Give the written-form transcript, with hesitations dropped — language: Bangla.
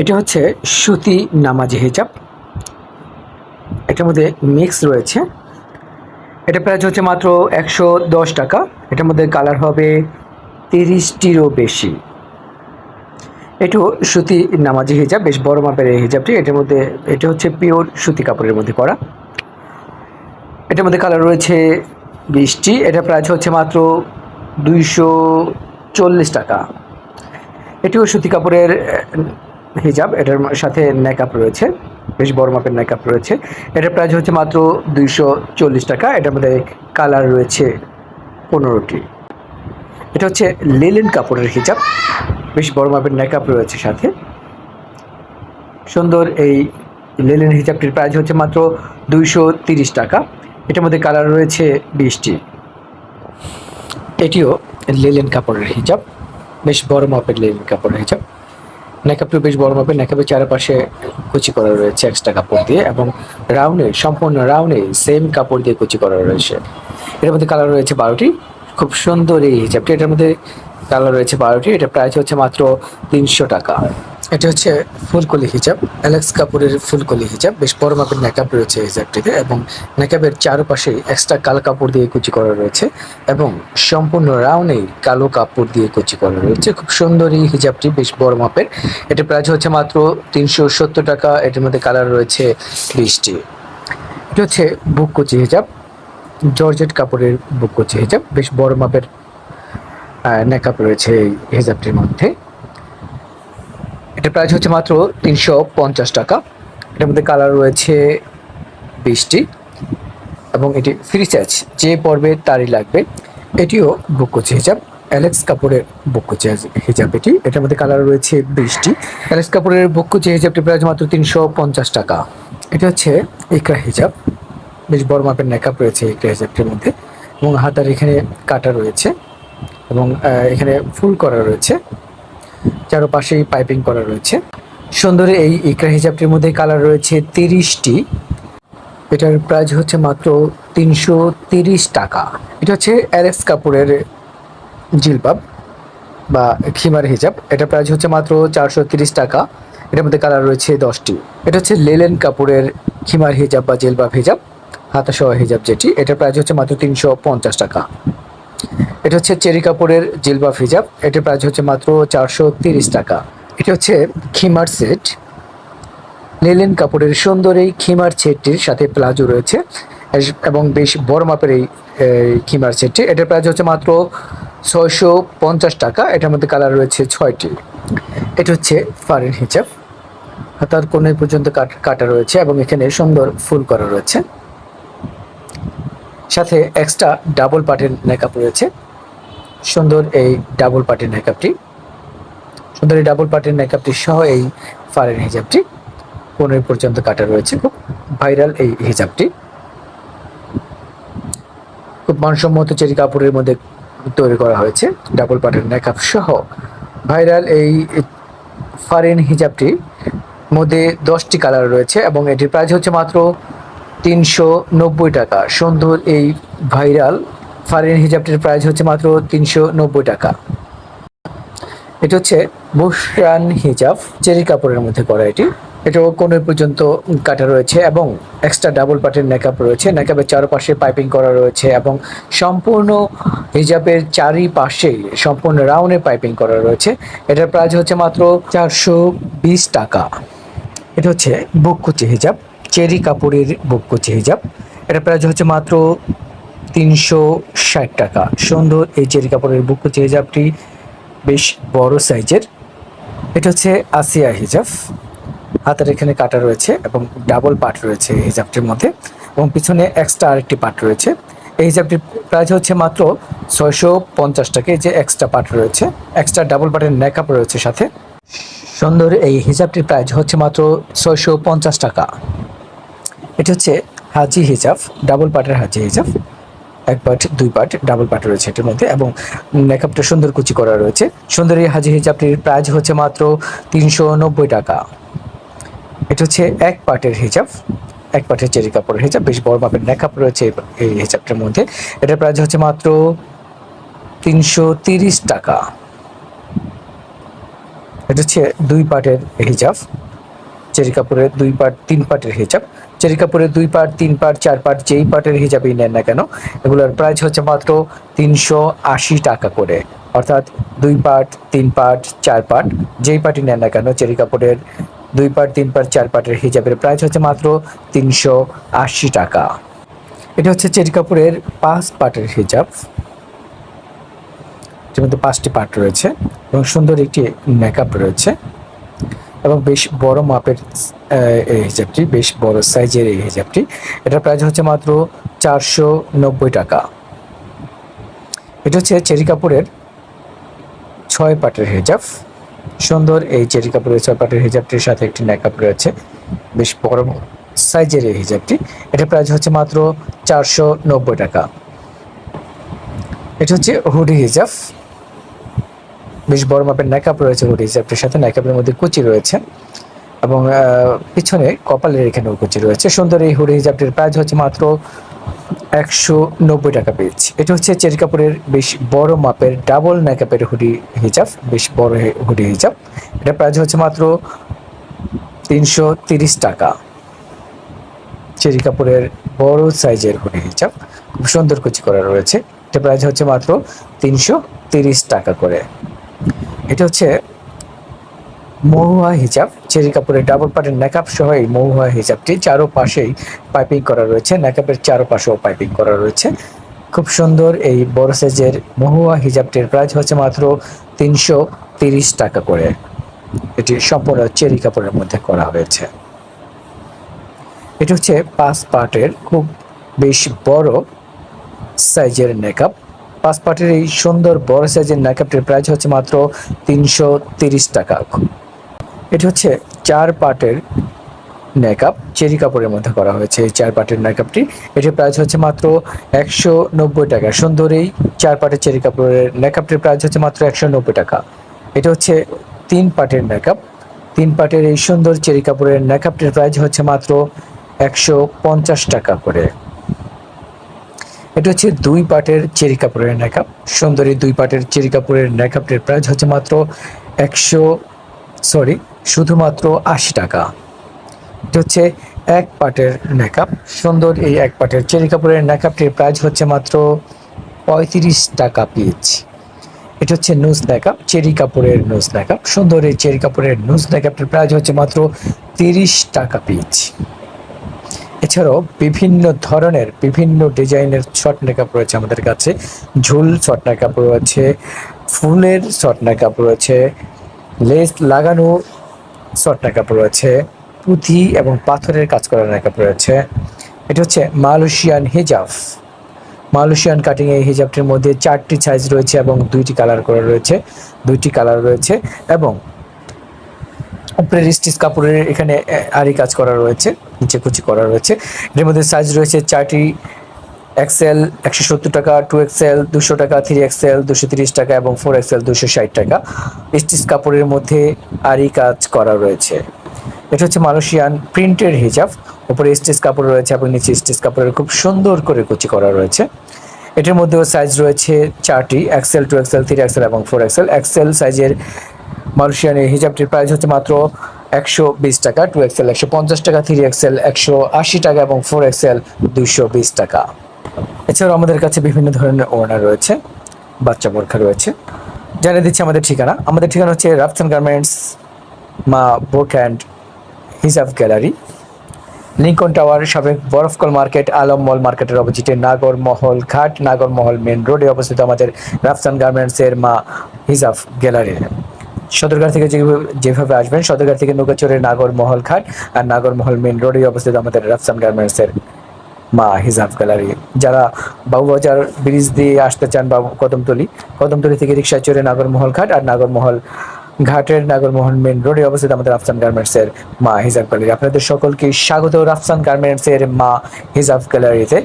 এটা হচ্ছে সুতি নামাজি হিজাব। এটার মধ্যে মিক্স রয়েছে। এটা প্রাইস হচ্ছে মাত্র ১১০ টাকা। এটার মধ্যে কালার হবে ৩০টিরও বেশি। এটাও সুতি নামাজি হিজাব, বেশ বড় মাপের এই হিজাবটি। এটার মধ্যে এটা হচ্ছে পিওর সুতি কাপড়ের মধ্যে করা। এটার মধ্যে কালার রয়েছে ২০টি। এটা প্রাইস হচ্ছে মাত্র ২৪০ টাকা। এটিও সুতি কাপড়ের হিজাব। এটার সাথে নেকআপ রয়েছে, বেশ বড় মাপের নেকআপ রয়েছে। এটার প্রাইস হচ্ছে মাত্র ২৪০ টাকা। এটার মধ্যে কালার রয়েছে ১৫টি। এটা হচ্ছে লিলেন কাপড়ের হিজাব, বেশ বড় মাপের নেকআপ রয়েছে সাথে। সুন্দর এই লিলেন হিজাবটির প্রাইস হচ্ছে মাত্র ২৩০ টাকা। এটার মধ্যে কালার রয়েছে ২০টি। এটিও লিলেন কাপড়ের হিজাব, বেশ বড় মাপের লিলেন কাপড়ের হিজাব। নেকআপটিও বেশ বড় মাপের। নেকআপের চারপাশে কুচি করা রয়েছে এক্সট্রা কাপড় দিয়ে, এবং রাউন্ডে, সম্পূর্ণ রাউন্ডে সেম কাপড় দিয়ে কুচি করা রয়েছে। এটার মধ্যে কালার রয়েছে ১২টি। খুব সুন্দর এই হিজাবটি। এটার মধ্যে কালার রয়েছে ১২টি। এটা প্রাইস হচ্ছে মাত্র ৩০০ টাকা। এটা হচ্ছে ফুলকলি হিজাব, অ্যালেক্স কাপড়ের ফুলকলি হিজাব। বেশ বড় মাপের নেকআপ রয়েছে এই হিজাবটিতে, এবং নেকআপের চারপাশে এক্সট্রা কালো কাপড় দিয়ে কুচি করা রয়েছে, এবং সম্পূর্ণ রাউন্ডে কালো কাপড় দিয়ে কুচি করা রয়েছে। খুব সুন্দর এই হিজাবটি, বেশ বড় মাপের। এটার প্রাইস হচ্ছে মাত্র ৩৭০ টাকা। এটার মধ্যে কালার রয়েছে ২০টি। এটা হচ্ছে বুককুচি হিজাব, জর্জেট কাপড়ের বুককুচি হিজাব। বেশ বড় মাপের নেকআপ রয়েছে এই হিজাবটির মধ্যে। এটার প্রাইস হচ্ছে মাত্র ৩৫০ টাকা। এটার মধ্যে কালার রয়েছে ২০টি, এবং এটি ফ্রি সাইজ, যে পর্বে তারই লাগবে। এটিও বুককুচি হিজাব, অ্যালেক্স কাপড়ের বুককুচি হিজাব এটি। এটার মধ্যে কালার রয়েছে ২০টি। অ্যালেক্স কাপড়ের বুককুচি হিজাবটির প্রাইস মাত্র ৩৫০ টাকা। এটা হচ্ছে ইকরা হিজাব, বেশ বড় মাপের নেকআপ রয়েছে ইকরা হিজাবটির মধ্যে, এবং হাতার এখানে কাটা রয়েছে, এবং এখানে ফুল করা রয়েছে, চারপাশেই পাইপিং করা রয়েছে। সুন্দর এই ইকরা হিজাবটির মধ্যে কালার রয়েছে ৩০টি। এটার প্রাইস হচ্ছে মাত্র ৩৩০ টাকা। এটা হচ্ছে অ্যালেক্স কাপড়ের জিলবাব বা খিমার হিজাব। এটার প্রাইস হচ্ছে মাত্র ৪৩০ টাকা। এটার মধ্যে কালার রয়েছে ১০টি। এটা হচ্ছে লেলেন কাপড়ের খিমার হিজাব বা জিলবাব হিজাব, হাতাসহ হিজাব যেটি। এটার প্রাইস হচ্ছে মাত্র ৩৫০ টাকা। এটা হচ্ছে চেরি কাপড়ের জিলবাব হিজাব। এটার প্রাইস হচ্ছে মাত্র ৪৩০ টাকা। এটা হচ্ছে খিমার সেট, লেলেন কাপড়ের সুন্দর এই খিমার সেটটির সাথে প্লাজো রয়েছে, এবং বেশ বড় মাপের এই খিমার সেটটি। এটার প্রাইস হচ্ছে মাত্র ৬৫০ টাকা। এটার মধ্যে কালার রয়েছে ৬টি। এটা হচ্ছে ফারিন হিজাব, হাতার কোণে পর্যন্ত কাটা রয়েছে, এবং এখানে সুন্দর ফুল করা রয়েছে, সাথে এক্সট্রা ডাবল পার্টের মেকআপ রয়েছে। সুন্দর এই ডাবল পার্টের মেকআপটি, সুন্দর এই ডাবল পার্টের মেকআপটি সহ এই ফারিন হিজাবটি কোণে পর্যন্ত কাটা রয়েছে। খুব ভাইরাল এই হিজাবটি, খুব মানসম্মত চেরি কাপড়ের মধ্যে তৈরি করা হয়েছে। ডাবল পার্টের মেকআপ সহ ভাইরাল এই ফারিন হিজাবটির মধ্যে ১০টি কালার রয়েছে, এবং এটির প্রাইস হচ্ছে মাত্র ৩৯০ টাকা। সুন্দর এই ভাইরাল ফারিন হিজাবটির প্রাইস হচ্ছে মাত্র ৩৯০ টাকা। এটা হচ্ছে বুশরান হিজাব, চেরি কাপড়ের মধ্যে করা এটি। এটাও কোণে পর্যন্ত কাটা রয়েছে, এবং এক্সট্রা ডাবল পার্টের নেকআপ রয়েছে। নেকআপের চারপাশে পাইপিং করা রয়েছে, এবং সম্পূর্ণ হিজাবের চারিপাশে সম্পূর্ণ রাউন্ডে পাইপিং করা রয়েছে। এটার প্রাইস হচ্ছে মাত্র ৪২০ টাকা। এটা হচ্ছে বুককুচি হিজাব, চেরি কাপড়ের বুককুচি হিজাব। এটার প্রাইস হচ্ছে মাত্র ৩৬০ টাকা। সুন্দর এই চেরি কাপড়ের বুককুচি হিজাবটি বেশ বড় সাইজের। এটা হচ্ছে আসিয়া হিজাব, হাতের এখানে কাটা রয়েছে, এবং ডাবল পার্ট রয়েছে এই হিজাবটির মধ্যে, এবং পিছনে এক্সট্রা আরেকটি পার্ট রয়েছে। এই হিজাবটির প্রাইস হচ্ছে মাত্র ৬৫০ টাকা। এই যে এক্সট্রা পার্ট রয়েছে, এক্সট্রা ডাবল পার্টের মেকআপ রয়েছে সাথে। সুন্দর এই হিজাবটির প্রাইস হচ্ছে মাত্র ৬৫০ টাকা। এটা হচ্ছে হাজি হিজাব, ডাবল পার্টের হাজি হিজাব। এক পার্ট, দুই পার্ট, ডাবল পার্ট রয়েছে এটার মধ্যে, এবং মেকআপটা সুন্দর কুচি করা রয়েছে। সুন্দর এই হাজি হিজাবটির প্রাইস হচ্ছে মাত্র ৩৯০ টাকা। এটা হচ্ছে এক পার্টের হিজাব, এক পার্টের চেরি কাপড়ের হিজাব। বেশ বড় মাপের মেকআপ রয়েছে এই হিজাবটার মধ্যে। এটার প্রাইস হচ্ছে মাত্র ৩৩০ টাকা। এটা হচ্ছে 2 পার্টের হিজাব, চেরি কাপড়ের 2 পার্ট 3 পার্টের হিজাব। চেরি কাপড়ের 2 পার্ট 3 পার্ট 4 পার্ট যেই পার্টের হিজাবই নেন না কেন, এগুলোর প্রাইস হচ্ছে মাত্র 380 টাকা করে। অর্থাৎ 2 পার্ট 3 পার্ট 4 পার্ট যেই পার্টই নেন না কেন, চেরি কাপড়ের 2 পার্ট 3 পার্ট 4 পার্টের হিজাবের প্রাইস হচ্ছে মাত্র 380 টাকা। এটা হচ্ছে চেরি কাপড়ের 5 পার্টের হিজাব, যের মধ্যে 5টি পার্ট রয়েছে এবং সুন্দর একটি মেকআপ রয়েছে এবং বেশ বড় মাপের এই হিজাবটি, বেশ বড় সাইজের এই হিজাবটি। এটার প্রাইস হচ্ছে মাত্র 490 টাকা। এটা হচ্ছে চেরি কাপড়ের 6 পার্টের হিজাব। সুন্দর এই চেরি কাপড়ের 6 পার্টের হিজাবটির সাথে একটি মেকআপ রয়েছে, বেশ বড় সাইজের এই হিজাবটি। এটার প্রাইস হচ্ছে মাত্র 490 টাকা। এটা হচ্ছে হুডি হিজাব, বেশ বড় মাপের নেকআপ রয়েছে হুডি হিজাবটির সাথে। নেকআপের মধ্যে কুচি রয়েছে এবং পিছনে কপালের এখানেও কুচি রয়েছে। সুন্দর এই হুডি হিজাবটির প্রাইস হচ্ছে মাত্র 190 টাকা পিস। এটা হচ্ছে চেরি কাপড়ের বেশ বড় মাপের ডাবল নেকআপের হুডি হিজাব, বেশ বড় হুডি হিজাব। এটা প্রাইস হচ্ছে মাত্র 330 টাকা। চেরি কাপড়ের বড় সাইজের হুডি হিজাব, খুব সুন্দর কুচি করা রয়েছে। এটা প্রাইস হচ্ছে মাত্র 330 টাকা করে। এটা হচ্ছে মহুয়া হিজাব, চেরি কাপড়ের ডাবল পার্টের নেকআপ সহ এই মহুয়া হিজাবটি চারোপাশেই পাইপিং করা রয়েছে, নেকআপের চারোপাশেও পাইপিং করা রয়েছে। খুব সুন্দর এই বড় সাইজের মহুয়া হিজাবটির প্রাইস হচ্ছে মাত্র 330 টাকা করে। এটি সম্পূর্ণ চেরি কাপড়ের মধ্যে করা হয়েছে। এটি হচ্ছে 5 পার্টের খুব বেশ বড় সাইজের নেকআপ। 5 পার্টের এই সুন্দর বড় সাইজের নেকআপটির প্রাইস হচ্ছে মাত্র 330 টাকা। এটি হচ্ছে 4 পার্টের নেকআপ, চেরি কাপড়ের মধ্যে করা হয়েছে এই 4 পার্টের নেকআপটি। এটির প্রাইস হচ্ছে মাত্র 190 টাকা। সুন্দর এই 4 পার্টের চেরি কাপড়ের নেকআপটির প্রাইস হচ্ছে মাত্র 190 টাকা। এটা হচ্ছে 3 পার্টের নেকআপ, 3 পার্টের এই সুন্দর চেরি কাপড়ের নেকআপটির প্রাইস হচ্ছে মাত্র 150 টাকা করে। এটা হচ্ছে 2 পার্টের চেরি কাপড়ের নেকআপ। সুন্দর এই 2 পার্টের চেরি কাপড়ের নেকআপটির প্রাইস হচ্ছে মাত্র শুধুমাত্র 80 টাকা। এটা হচ্ছে 1 পার্টের নেকআপ। সুন্দর এই 1 পার্টের চেরি কাপড়ের নেকআপটির প্রাইস হচ্ছে মাত্র 35 টাকা পিস। এটা হচ্ছে নুজ নেকআপ, চেরি কাপড়ের নুজ নেকআপ। সুন্দর এই চেরি কাপড়ের নুজ নেকআপটির প্রাইস হচ্ছে মাত্র 30 টাকা পিস। এছাড়াও বিভিন্ন ধরনের বিভিন্ন ডিজাইনের শর্ট নেকআপ রয়েছে আমাদের কাছে। ঝুল শর্ট নেকআপ রয়েছে, ফুলের শর্ট নেকআপ রয়েছে, লেস লাগানো শর্ট নেকআপ রয়েছে, পুঁথি এবং পাথরের কাজ করা নেকআপ রয়েছে। এটা হচ্ছে মালয়েশিয়ান হিজাব, মালয়েশিয়ান কাটিং। এই হিজাবটির মধ্যে 4টি সাইজ রয়েছে এবং 2টি কালার করা রয়েছে, 2টি কালার রয়েছে এবং উপরের স্টিচ কাপড়ের এখানে আরি কাজ করা রয়েছে, নিচে কুচি করা রয়েছে। এর মধ্যে সাইজ রয়েছে 4টি, এক্সেল 170 টাকা, 2XL 200 টাকা, 3XL 230 টাকা এবং 4XL 260 টাকা। স্টিচ কাপড়ের মধ্যে আরি কাজ করা রয়েছে। এটা হচ্ছে মালয়েশিয়ান প্রিন্টের হিজাব, উপরে স্টিচ কাপড় রয়েছে এবং নিচে স্টিচ কাপড়ের খুব সুন্দর করে কুচি করা রয়েছে। এটার মধ্যেও সাইজ রয়েছে 4টি, XL 2XL 3XL এবং 4XL। এক্সেল সাইজের মালয়েশিয়ান এই হিজাবটির প্রাইস হচ্ছে মাত্র 120 টাকা, 2XL 150 টাকা, 3XL 180 টাকা এবং 4XL 220 টাকা। এছাড়াও আমাদের কাছে বিভিন্ন ধরনের ওড়না রয়েছে, বাচ্চা বোরখা রয়েছে। জানিয়ে দিচ্ছি আমাদের ঠিকানা। আমাদের ঠিকানা হচ্ছে রাফসান গার্মেন্টস, মা বোরখা অ্যান্ড হিজাব গ্যালারি, লিঙ্কন টাওয়ার, সাবেক বরফকল মার্কেট, আলম মল মার্কেটের অপোজিটে নাগরমহল ঘাট, নাগরমহল মেন রোডে অবস্থিত আমাদের রাফসান গার্মেন্টসের মা হিজাব গ্যালারি। সদরঘাট থেকে যেভাবে আসবেন, সদরঘাট থেকে নৌকা চড়ে নাগরমহল ঘাট আর নাগরমহল মেন রোডে অবস্থিত আমাদের রাফসান গার্মেন্টসের মা হিজাব গ্যালারি। যারা বাবুবাজার ব্রিজ দিয়ে আসতে চান, কদমতলি থেকে রিক্সায় চড়ে নাগরমহল ঘাট আর নাগরমহল ঘাটের নাগরমোহন মেন রোডে অবস্থিত আমাদের রাফসান গার্মেন্টসের মা হিজাব গ্যালারি। আপনাদের সকলকে স্বাগত রাফসান গার্মেন্টসের মা হিজাব গ্যালারিতে।